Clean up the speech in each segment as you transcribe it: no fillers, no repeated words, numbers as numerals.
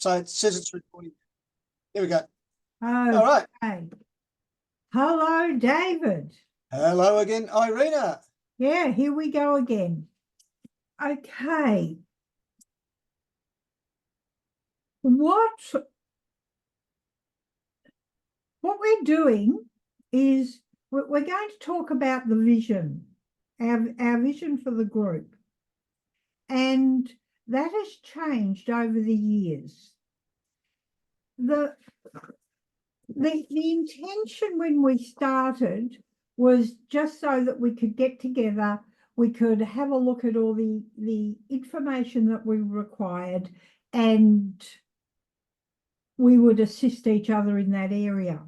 So it says it's recording. There we go. Oh, All right. Hello, David. Hello again, Irina. Yeah, here we go again. Okay. What we're doing is we're going to talk about the vision, our vision for the group. And that has changed over the years. The intention when we started was just so that we could get together, we could have a look at all the information that we required, and we would assist each other in that area.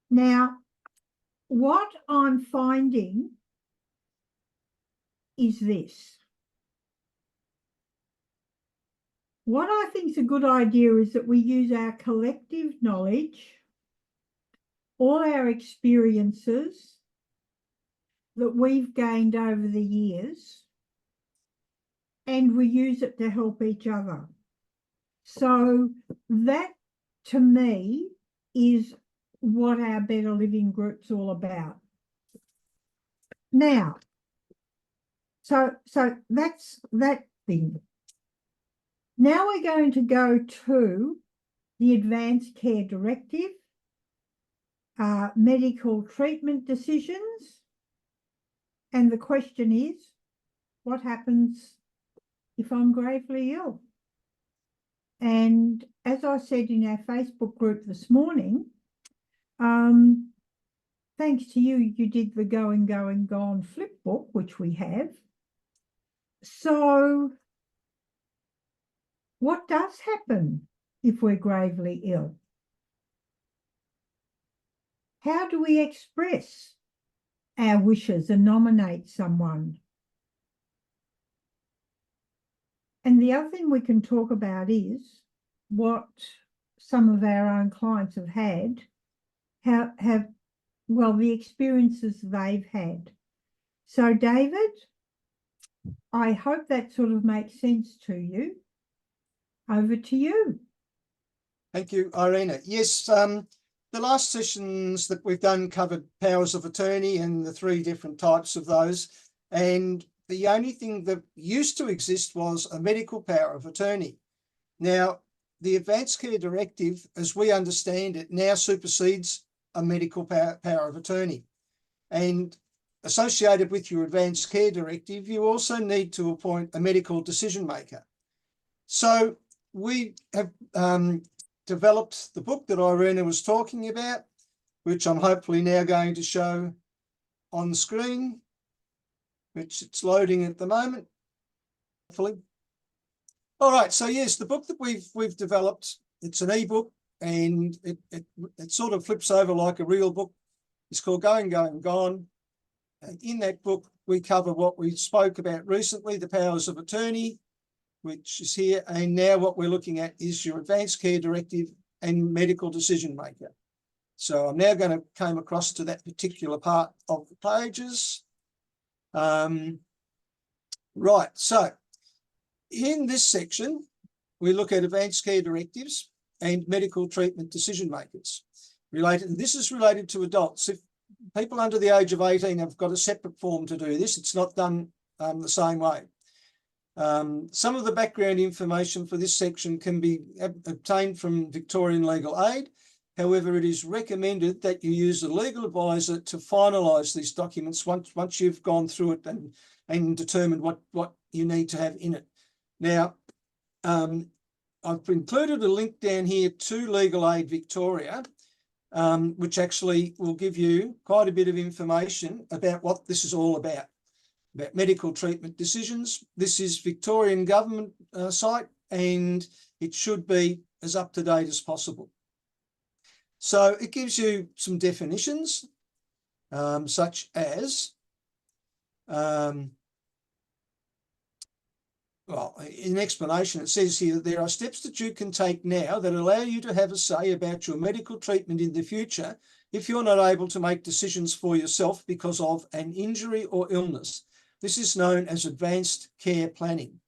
Now, what I'm finding is this. What I think is a good idea is that we use our collective knowledge, all our experiences that we've gained over the years, and we use it to help each other. So that, to me, is what our Better Living Group's all about. Now, so that's that thing. Now we're going to go to the Advanced Care Directive, medical treatment decisions. And the question is, what happens if I'm gravely ill? And as I said in our Facebook group this morning, thanks to you, you did the Going, Going, Gone flip book, which we have. So what does happen if we're gravely ill? How do we express our wishes and nominate someone? And the other thing we can talk about is what some of our own clients have had, the experiences they've had. So, David, I hope that sort of makes sense to you. Over to you. Thank you, Irina. Yes, the last sessions that we've done covered powers of attorney and the three different types of those. And the only thing that used to exist was a medical power of attorney. Now, the Advanced Care Directive, as we understand it, now supersedes a medical power of attorney. And associated with your Advanced Care Directive, you also need to appoint a medical decision maker. So we have developed the book that Irina was talking about, which I'm hopefully now going to show on the screen, which it's loading at the moment, hopefully. All right, so yes, the book that we've developed, it's an ebook, and it sort of flips over like a real book. It's called Going, Going, Gone. And in that book, we cover what we spoke about recently, the powers of attorney, which is here. And now what we're looking at is your Advanced Care Directive and medical decision maker. So I'm now going to come across to that particular part of the pages. Right, so in this section, we look at Advanced Care Directives and medical treatment decision makers. This is related to adults. If people under the age of 18 have got a separate form to do this, it's not done the same way. Some of the background information for this section can be obtained from Victorian Legal Aid. However, it is recommended that you use a legal advisor to finalise these documents once you've gone through it and determined what you need to have in it. Now, I've included a link down here to Legal Aid Victoria, which actually will give you quite a bit of information about what this is all about medical treatment decisions. This is Victorian government site, and it should be as up to date as possible. So it gives you some definitions, such as, in explanation, it says here that there are steps that you can take now that allow you to have a say about your medical treatment in the future if you're not able to make decisions for yourself because of an injury or illness. This is known as advanced care planning.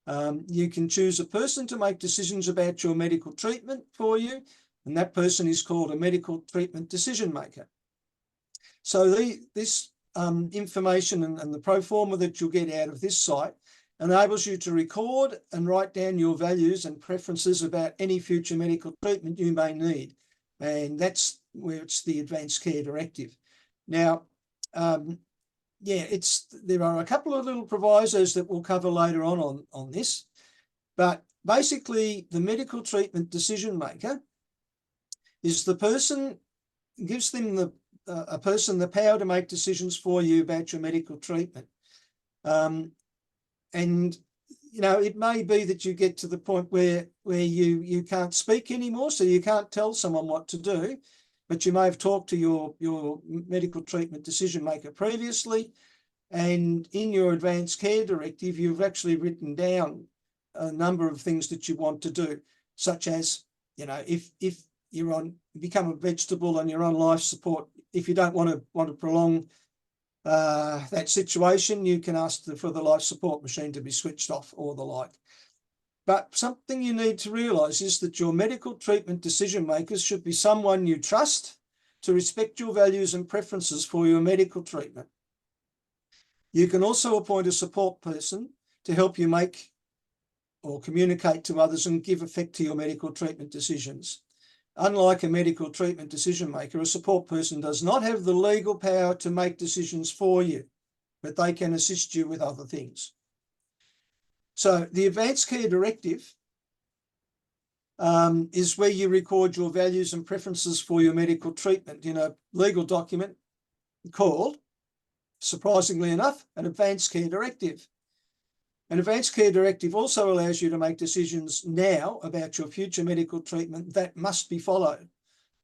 You can choose a person to make decisions about your medical treatment for you, and that person is called a medical treatment decision maker. So this information and the pro forma that you'll get out of this site enables you to record and write down your values and preferences about any future medical treatment you may need. And that's where it's the Advanced Care Directive. Now, there are a couple of little provisos that we'll cover later on this, but basically the medical treatment decision maker is the person, gives them a person the power to make decisions for you about your medical treatment. And you know, it may be that you get to the point where you can't speak anymore, so you can't tell someone what to do, but you may have talked to your medical treatment decision maker previously, and in your Advanced Care Directive, you've actually written down a number of things that you want to do, such as, you know, if you become a vegetable and you're on life support, if you don't want to prolong that situation, you can ask for the life support machine to be switched off or the like. But something you need to realise is that your medical treatment decision makers should be someone you trust to respect your values and preferences for your medical treatment. You can also appoint a support person to help you make or communicate to others and give effect to your medical treatment decisions. Unlike a medical treatment decision maker, a support person does not have the legal power to make decisions for you, but they can assist you with other things. So the Advanced Care Directive is where you record your values and preferences for your medical treatment in a legal document called, surprisingly enough, an Advanced Care Directive. An Advanced Care Directive also allows you to make decisions now about your future medical treatment that must be followed.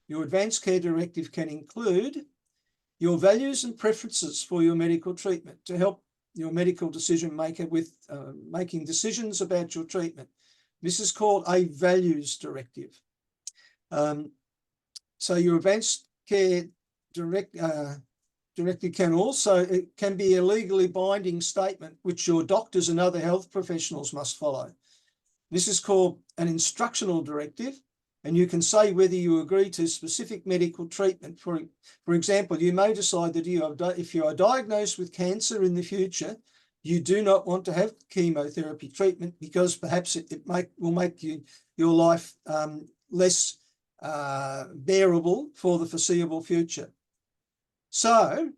Your Advanced Care Directive can include your values and preferences for your medical treatment to help your medical decision maker with making decisions about your treatment. This is called a values directive. So your Advanced Care Directive can be a legally binding statement which your doctors and other health professionals must follow. This is called an instructional directive, and you can say whether you agree to specific medical treatment. For example, you may decide that if you are diagnosed with cancer in the future, you do not want to have chemotherapy treatment because perhaps it will make your life less bearable for the foreseeable future. So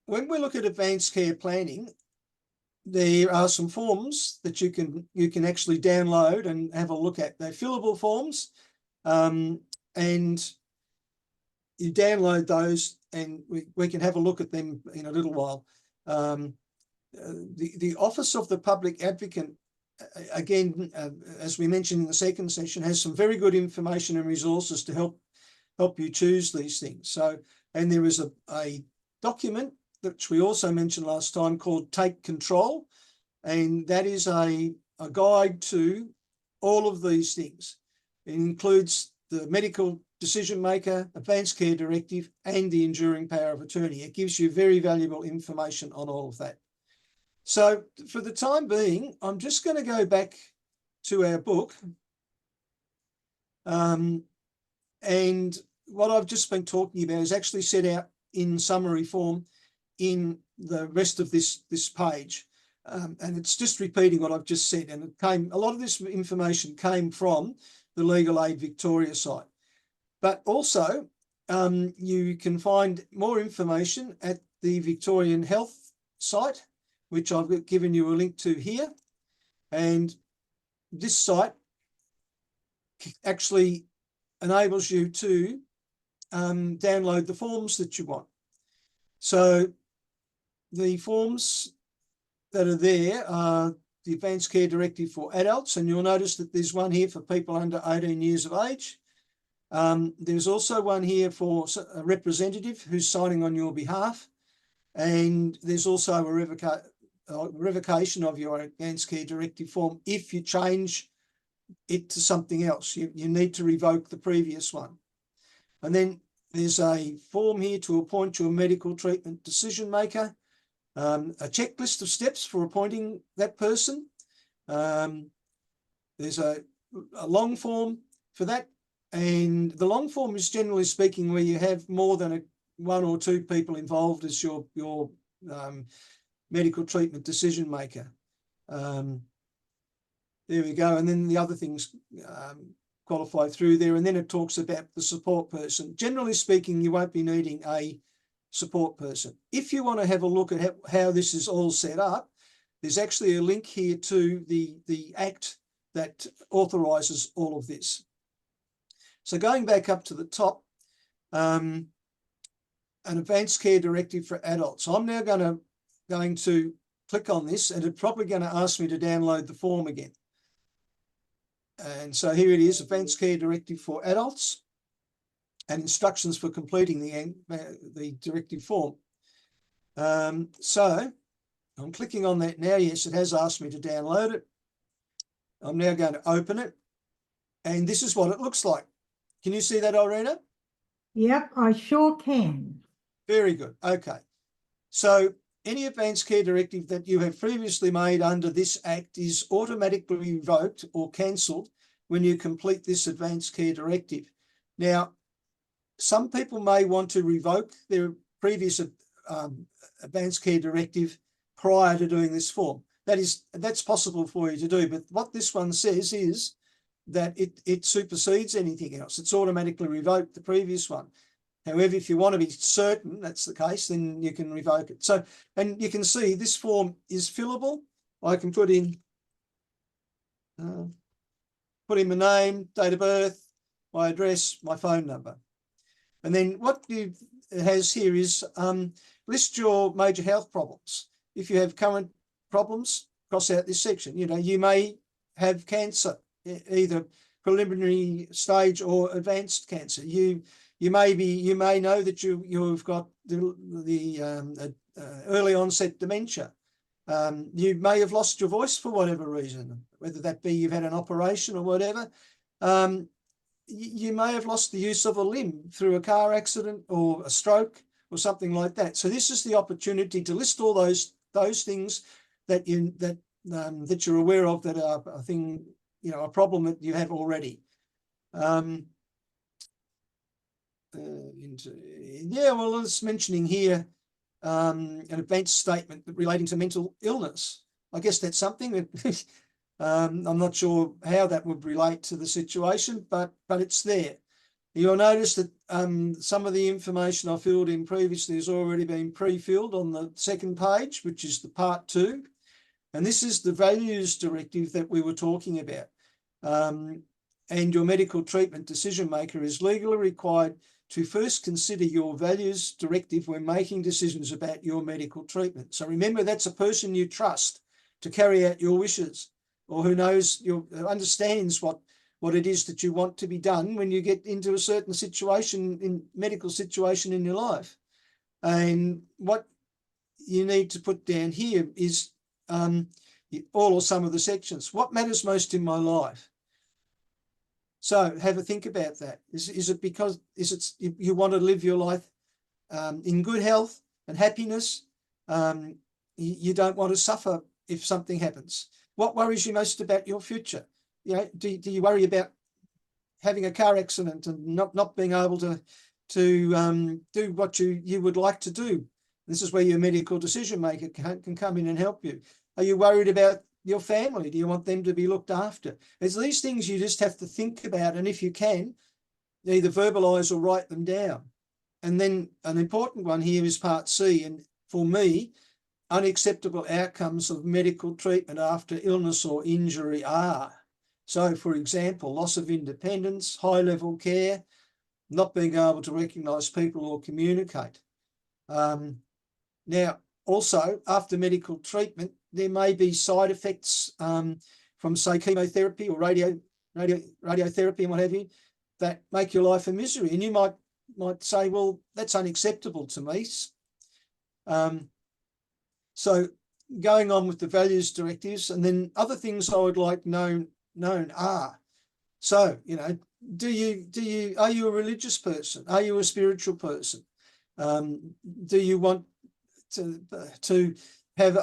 when we look at advanced care planning, there are some forms that you can actually download and have a look at. They're fillable forms, and you download those and we can have a look at them in a little while. The Office of the Public Advocate, again, as we mentioned in the second session, has some very good information and resources to help you choose these things. So, and there is a document which we also mentioned last time called Take Control, and that is a guide to all of these things. It includes the medical decision maker, Advanced Care Directive, and the enduring power of attorney. It gives you very valuable information on all of that. So for the time being, I'm just going to go back to our book. And what I've just been talking about is actually set out in summary form in the rest of this page. And it's just repeating what I've just said. And a lot of this information came from the Legal Aid Victoria site. But also, you can find more information at the Victorian Health site, which I've given you a link to here. And this site actually enables you to download the forms that you want. So the forms that are there are the Advanced Care Directive for adults, and you'll notice that there's one here for people under 18 years of age. There's also one here for a representative who's signing on your behalf, and there's also a revocation of your Advanced Care Directive form if you change it to something else. You need to revoke the previous one. And then there's a form here to appoint your medical treatment decision maker, a checklist of steps for appointing that person. There's a long form for that. And the long form is generally speaking where you have more than one or two people involved as your medical treatment decision maker. There we go. And then the other things qualify through there. And then it talks about the support person. Generally speaking, you won't be needing a support person. If you want to have a look at how this is all set up, there's actually a link here to the Act that authorises all of this. So going back up to the top, an advanced care directive for adults. I'm now going to click on this, and it's probably going to ask me to download the form again. And so here it is, advanced care directive for adults and instructions for completing the directive form. So I'm clicking on that now. Yes, it has asked me to download it. I'm now going to open it, and this is what it looks like. Can you see that, Irina? Yep, I sure can. Very good. Okay. So any advanced care directive that you have previously made under this Act is automatically revoked or cancelled when you complete this advanced care directive. Now, some people may want to revoke their previous advanced care directive prior to doing this form. That's possible for you to do, but what this one says is that it supersedes anything else. It's automatically revoked the previous one. However, if you want to be certain that's the case, then you can revoke it. So, and you can see this form is fillable. I can put in my name, date of birth, my address, my phone number. And then what it has here is list your major health problems. If you have current problems, cross out this section. You know, you may have cancer, either preliminary stage or advanced cancer. You may know that you've got the early onset dementia. You may have lost your voice for whatever reason, whether that be you've had an operation or whatever. You may have lost the use of a limb through a car accident or a stroke or something like that. So this is the opportunity to list all those things that you're aware of that are a thing, a problem that you have already. Well, it's mentioning here an advanced statement relating to mental illness. I guess that's something that I'm not sure how that would relate to the situation, but it's there. You'll notice that some of the information I filled in previously has already been pre-filled on the second page, which is the part 2. And this is the values directive that we were talking about. And your medical treatment decision maker is legally required to first consider your values directive when making decisions about your medical treatment. So remember, that's a person you trust to carry out your wishes, or who knows, understands what it is that you want to be done when you get into a certain medical situation in your life. And what you need to put down here is all or some of the sections. What matters most in my life? So have a think about that. Is it because you want to live your life in good health and happiness? You don't want to suffer if something happens. What worries you most about your future? Do you worry about having a car accident and not being able to do what you would like to do? This is where your medical decision maker can come in and help you. Are you worried about your family? Do you want them to be looked after? It's these things you just have to think about, and if you can, either verbalise or write them down. And then an important one here is part C, and for me, unacceptable outcomes of medical treatment after illness or injury are. So, for example, loss of independence, high-level care, not being able to recognise people or communicate. Now, also, after medical treatment, there may be side effects from, say, chemotherapy or radiotherapy and what have you, that make your life a misery. And you might say, well, that's unacceptable to me. So going on with the values directives, and then other things I would like known are. So, are you a religious person? Are you a spiritual person? Do you want to have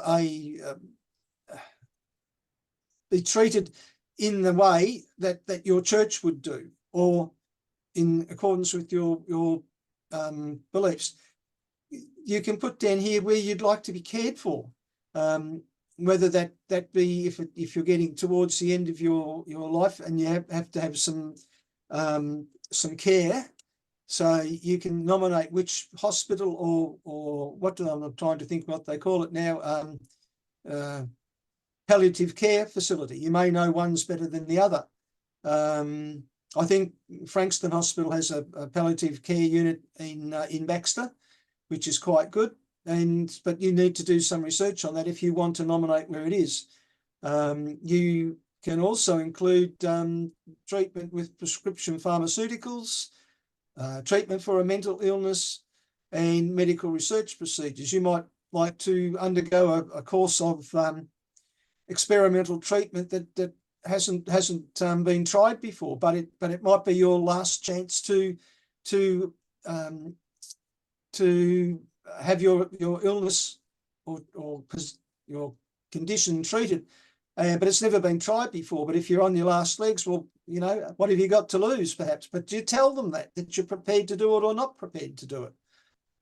be treated in the way that your church would do, or in accordance with your beliefs. You can put down here where you'd like to be cared for, whether that be if you're getting towards the end of your life and you have to have some care. So you can nominate which hospital or I'm trying to think what they call it now, palliative care facility. You may know one's better than the other. I think Frankston Hospital has a palliative care unit in Baxter, which is quite good. But you need to do some research on that if you want to nominate where it is. You can also include treatment with prescription pharmaceuticals, treatment for a mental illness, and medical research procedures. You might like to undergo a course of experimental treatment that hasn't been tried before, but it might be your last chance to have your illness or your condition treated, but it's never been tried before. But if you're on your last legs, well, what have you got to lose, perhaps? But you tell them that you're prepared to do it or not prepared to do it.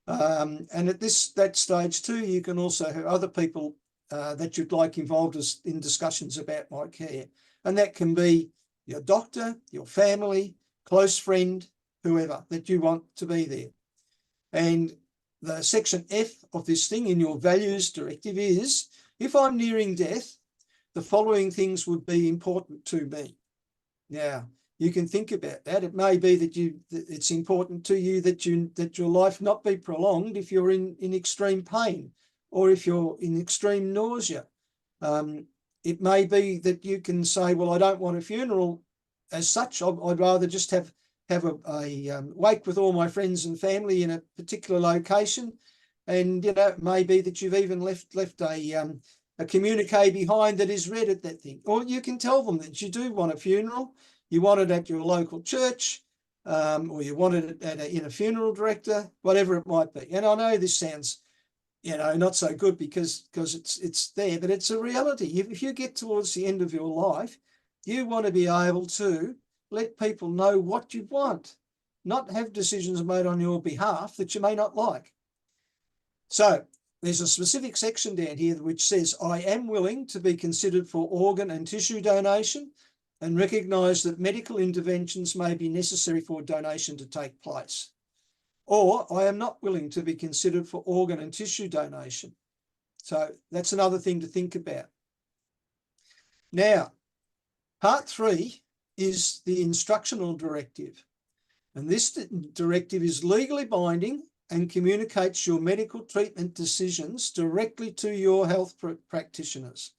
And at that stage too, you can also have other people that you'd like involved in discussions about my care. And that can be your doctor, your family, close friend, whoever that you want to be there. And the section F of this thing in your values directive is, if I'm nearing death, the following things would be important to me. Now, you can think about that. It may be that it's important to you that your life not be prolonged if you're in extreme pain, or if you're in extreme nausea. It may be that you can say, well, I don't want a funeral as such. I'd rather just have a wake with all my friends and family in a particular location. And it may be that you've even left a communique behind that is read at that thing. Or you can tell them that you do want a funeral. You want it at your local church, or you want it in a funeral director, whatever it might be. And I know this sounds not so good because it's there, but it's a reality. If you get towards the end of your life, you want to be able to let people know what you want, not have decisions made on your behalf that you may not like. So there's a specific section down here which says, I am willing to be considered for organ and tissue donation and recognise that medical interventions may be necessary for donation to take place. Or I am not willing to be considered for organ and tissue donation. So that's another thing to think about. Now, part 3 is the instructional directive. And this directive is legally binding and communicates your medical treatment decisions directly to your health practitioners.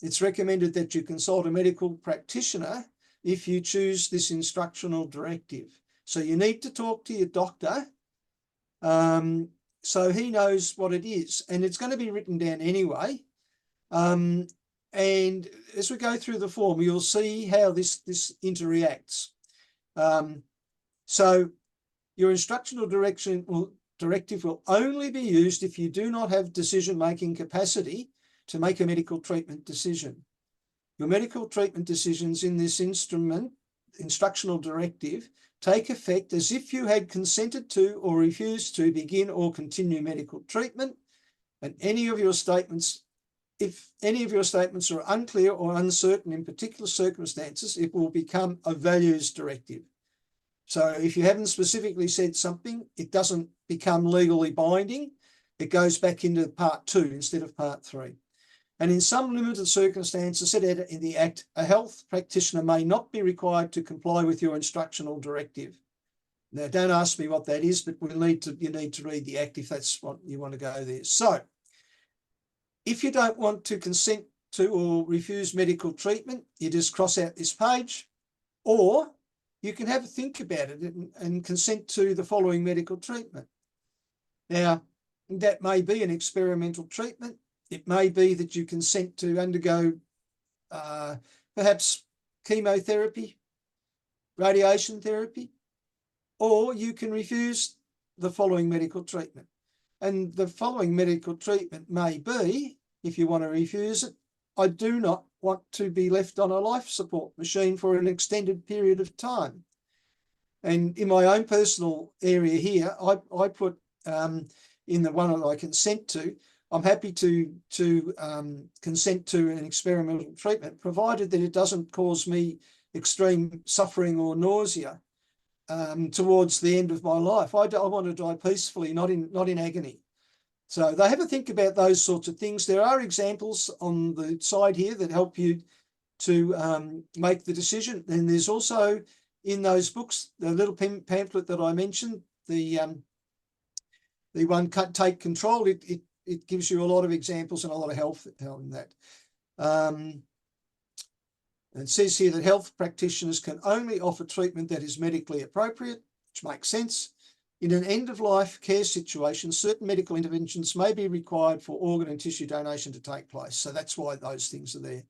It's recommended that you consult a medical practitioner if you choose this instructional directive. So you need to talk to your doctor so he knows what it is, and it's going to be written down anyway. And as we go through the form, you'll see how this interacts. So your instructional directive will only be used if you do not have decision-making capacity to make a medical treatment decision. Your medical treatment decisions in this instructional directive take effect as if you had consented to or refused to begin or continue medical treatment, and if any of your statements are unclear or uncertain in particular circumstances, it will become a values directive. So if you haven't specifically said something, it doesn't become legally binding. It goes back into part 2 instead of part 3. And in some limited circumstances set out in the Act, a health practitioner may not be required to comply with your instructional directive. Now, don't ask me what that is, but you need to read the Act if that's what you want to go there. So, if you don't want to consent to or refuse medical treatment, you just cross out this page, or you can have a think about it and consent to the following medical treatment. Now, that may be an experimental treatment. It may be that you consent to undergo perhaps chemotherapy, radiation therapy, or you can refuse the following medical treatment. and the following medical treatment may be, if you want to refuse it, I do not want to be left on a life support machine for an extended period of time. And in my own personal area here, I put in the one that I consent to, I'm happy to consent to an experimental treatment, provided that it doesn't cause me extreme suffering or nausea towards the end of my life. I want to die peacefully, not in agony. So they have a think about those sorts of things. There are examples on the side here that help you to make the decision. And there's also in those books, the little pamphlet that I mentioned, the one Take Control, it gives you a lot of examples and a lot of help in that. It says here that health practitioners can only offer treatment that is medically appropriate, which makes sense. In an end-of-life care situation, certain medical interventions may be required for organ and tissue donation to take place. So that's why those things are there.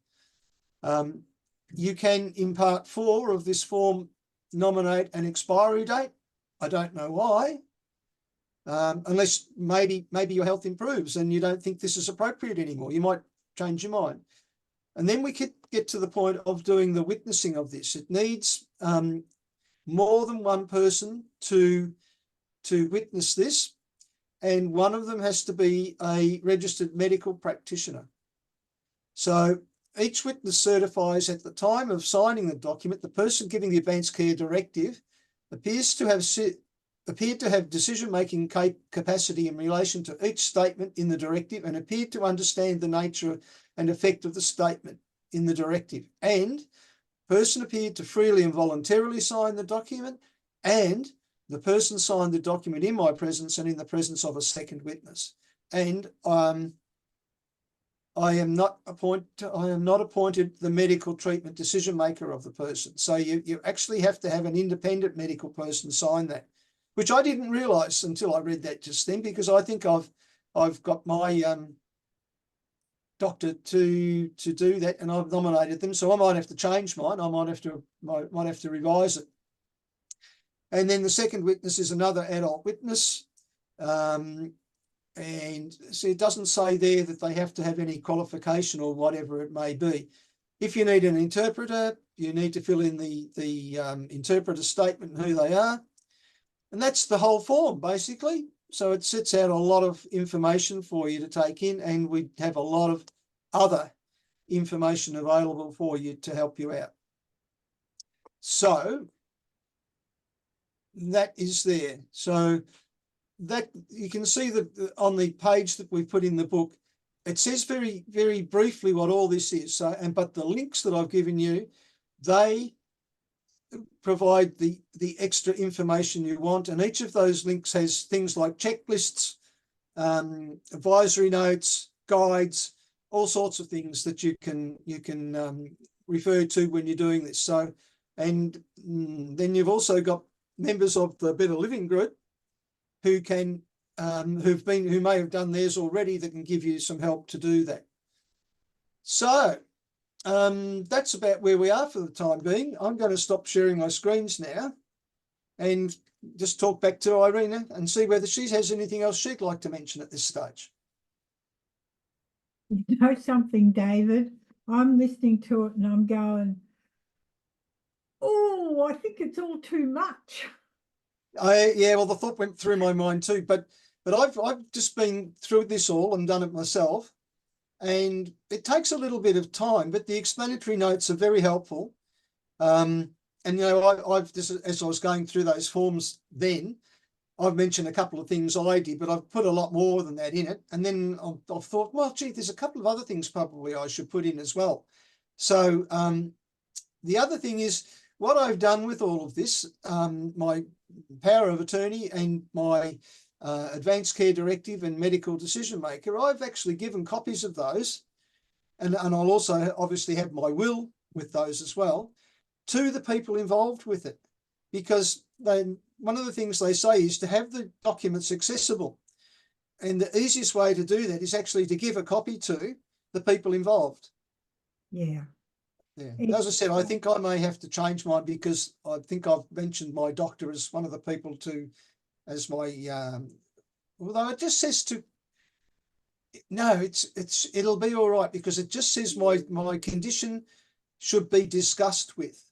You can, in part 4 of this form, nominate an expiry date. I don't know why, unless maybe your health improves and you don't think this is appropriate anymore. You might change your mind. And then we could get to the point of doing the witnessing of this. It needs more than one person to witness this, and one of them has to be a registered medical practitioner. So each witness certifies at the time of signing the document, the person giving the advanced care directive appeared to have decision-making capacity in relation to each statement in the directive and appeared to understand the nature and effect of the statement in the directive. And the person appeared to freely and voluntarily sign the document, and the person signed the document in my presence and in the presence of a second witness. And I am not appointed the medical treatment decision maker of the person. So you actually have to have an independent medical person sign that, which I didn't realise until I read that just then, because I think I've got my doctor to do that, and I've nominated them. So I might have to change mine. I might have to revise it. And then the second witness is another adult witness. And so it doesn't say there that they have to have any qualification or whatever it may be. If you need an interpreter, you need to fill in the interpreter statement and who they are. And that's the whole form, basically. So it sets out a lot of information for you to take in, and we have a lot of other information available for you to help you out. So that is there. So that you can see that on the page that we put in the book, it says very, very briefly what all this is. So, but the links that I've given you, they provide the extra information you want, and each of those links has things like checklists, advisory notes, guides, all sorts of things that you can refer to when you're doing this. So, and then you've also got members of the Better Living Group who can who may have done theirs already, that can give you some help to do that. So that's about where we are for the time being. I'm going to stop sharing my screens now and just talk back to Irina and see whether she has anything else she'd like to mention at this stage. You know something, David? I'm listening to it and I'm going, oh, I think it's all too much. Yeah, well, the thought went through my mind too, but I've just been through this all and done it myself. And it takes a little bit of time, but the explanatory notes are very helpful. And, you know, I've just, as I was going through those forms then, I've mentioned a couple of things I did, but I've put a lot more than that in it. And then I've thought, well, gee, there's a couple of other things probably I should put in as well. So the other thing is what I've done with all of this, my power of attorney and my advanced care directive and medical decision maker, I've actually given copies of those, and I'll also obviously have my will with those as well, to the people involved with it, because one of the things they say is to have the documents accessible, and the easiest way to do that is actually to give a copy to the people involved. Yeah. Yeah. As I said, I think I may have to change mine, because I think I've mentioned my doctor as one of the people as my although it just says to, no, it'll be all right, because it just says my condition should be discussed with.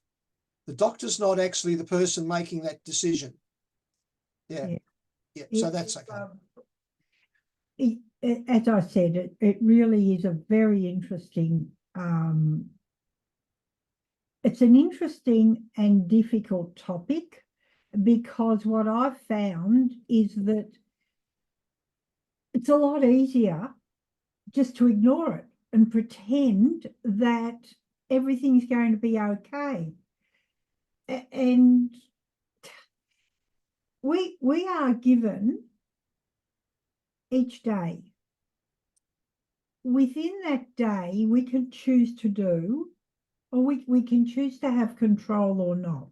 The doctor's not actually the person making that decision. Yeah. So that's okay. As I said, it really is a very interesting, it's an interesting and difficult topic, because what I've found is that it's a lot easier just to ignore it and pretend that everything's going to be okay. And we are given each day. Within that day, we can choose to do, or we can choose to have control or not.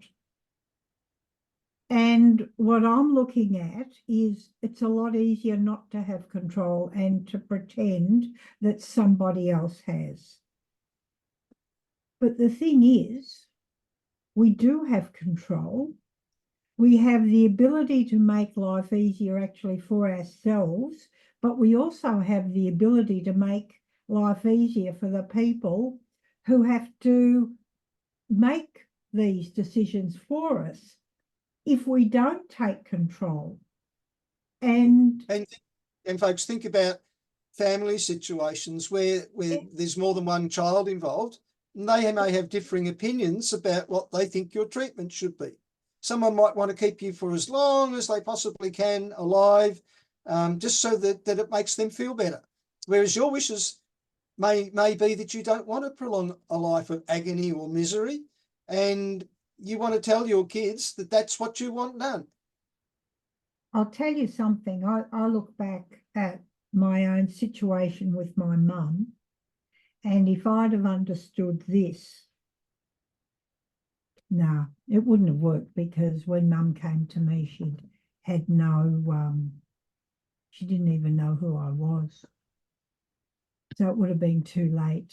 And what I'm looking at is it's a lot easier not to have control and to pretend that somebody else has. But the thing is, we do have control. We have the ability to make life easier actually for ourselves, but we also have the ability to make life easier for the people who have to make these decisions for us if we don't take control. And folks, think about family situations where there's more than one child involved, and they may have differing opinions about what they think your treatment should be. Someone might want to keep you for as long as they possibly can alive, just so that it makes them feel better. Whereas your wishes may be that you don't want to prolong a life of agony or misery, and you want to tell your kids that that's what you want done. I'll tell you something. I look back at my own situation with my mum, and if I'd have understood this, no, it wouldn't have worked, because when Mum came to me, she had she didn't even know who I was. So it would have been too late.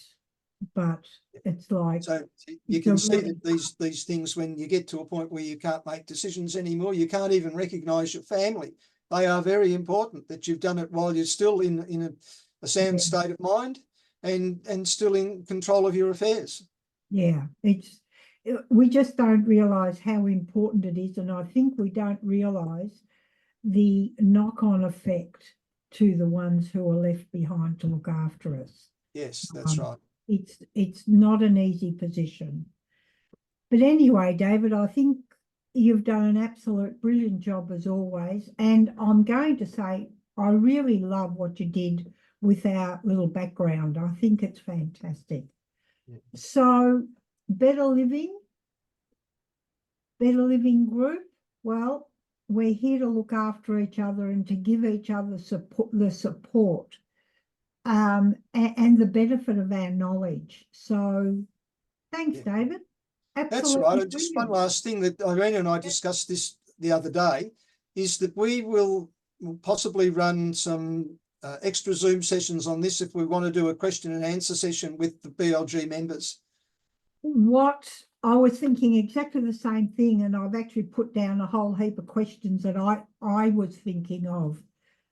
But it's like, so you can see that these things, when you get to a point where you can't make decisions anymore, you can't even recognise your family. They are very important, that you've done it while you're still in a sound state of mind and still in control of your affairs. Yeah, we just don't realise how important it is, and I think we don't realise the knock-on effect to the ones who are left behind to look after us. Yes, that's right. It's not an easy position. But anyway, David, I think you've done an absolute brilliant job as always. And I'm going to say, I really love what you did with our little background. I think it's fantastic. Yeah. So Better Living Group, well, we're here to look after each other and to give each other the support and the benefit of our knowledge. So thanks, David. Absolutely. That's right. And just one last thing that Irene and I discussed this the other day is that we will possibly run some extra Zoom sessions on this if we want to do a question and answer session with the BLG members. What I was thinking exactly the same thing, and I've actually put down a whole heap of questions that I was thinking of.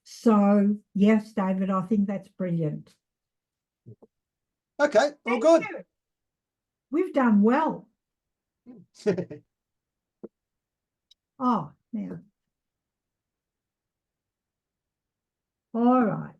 So yes, David, I think that's brilliant. Okay, all good. We've done well. Oh, now. All right.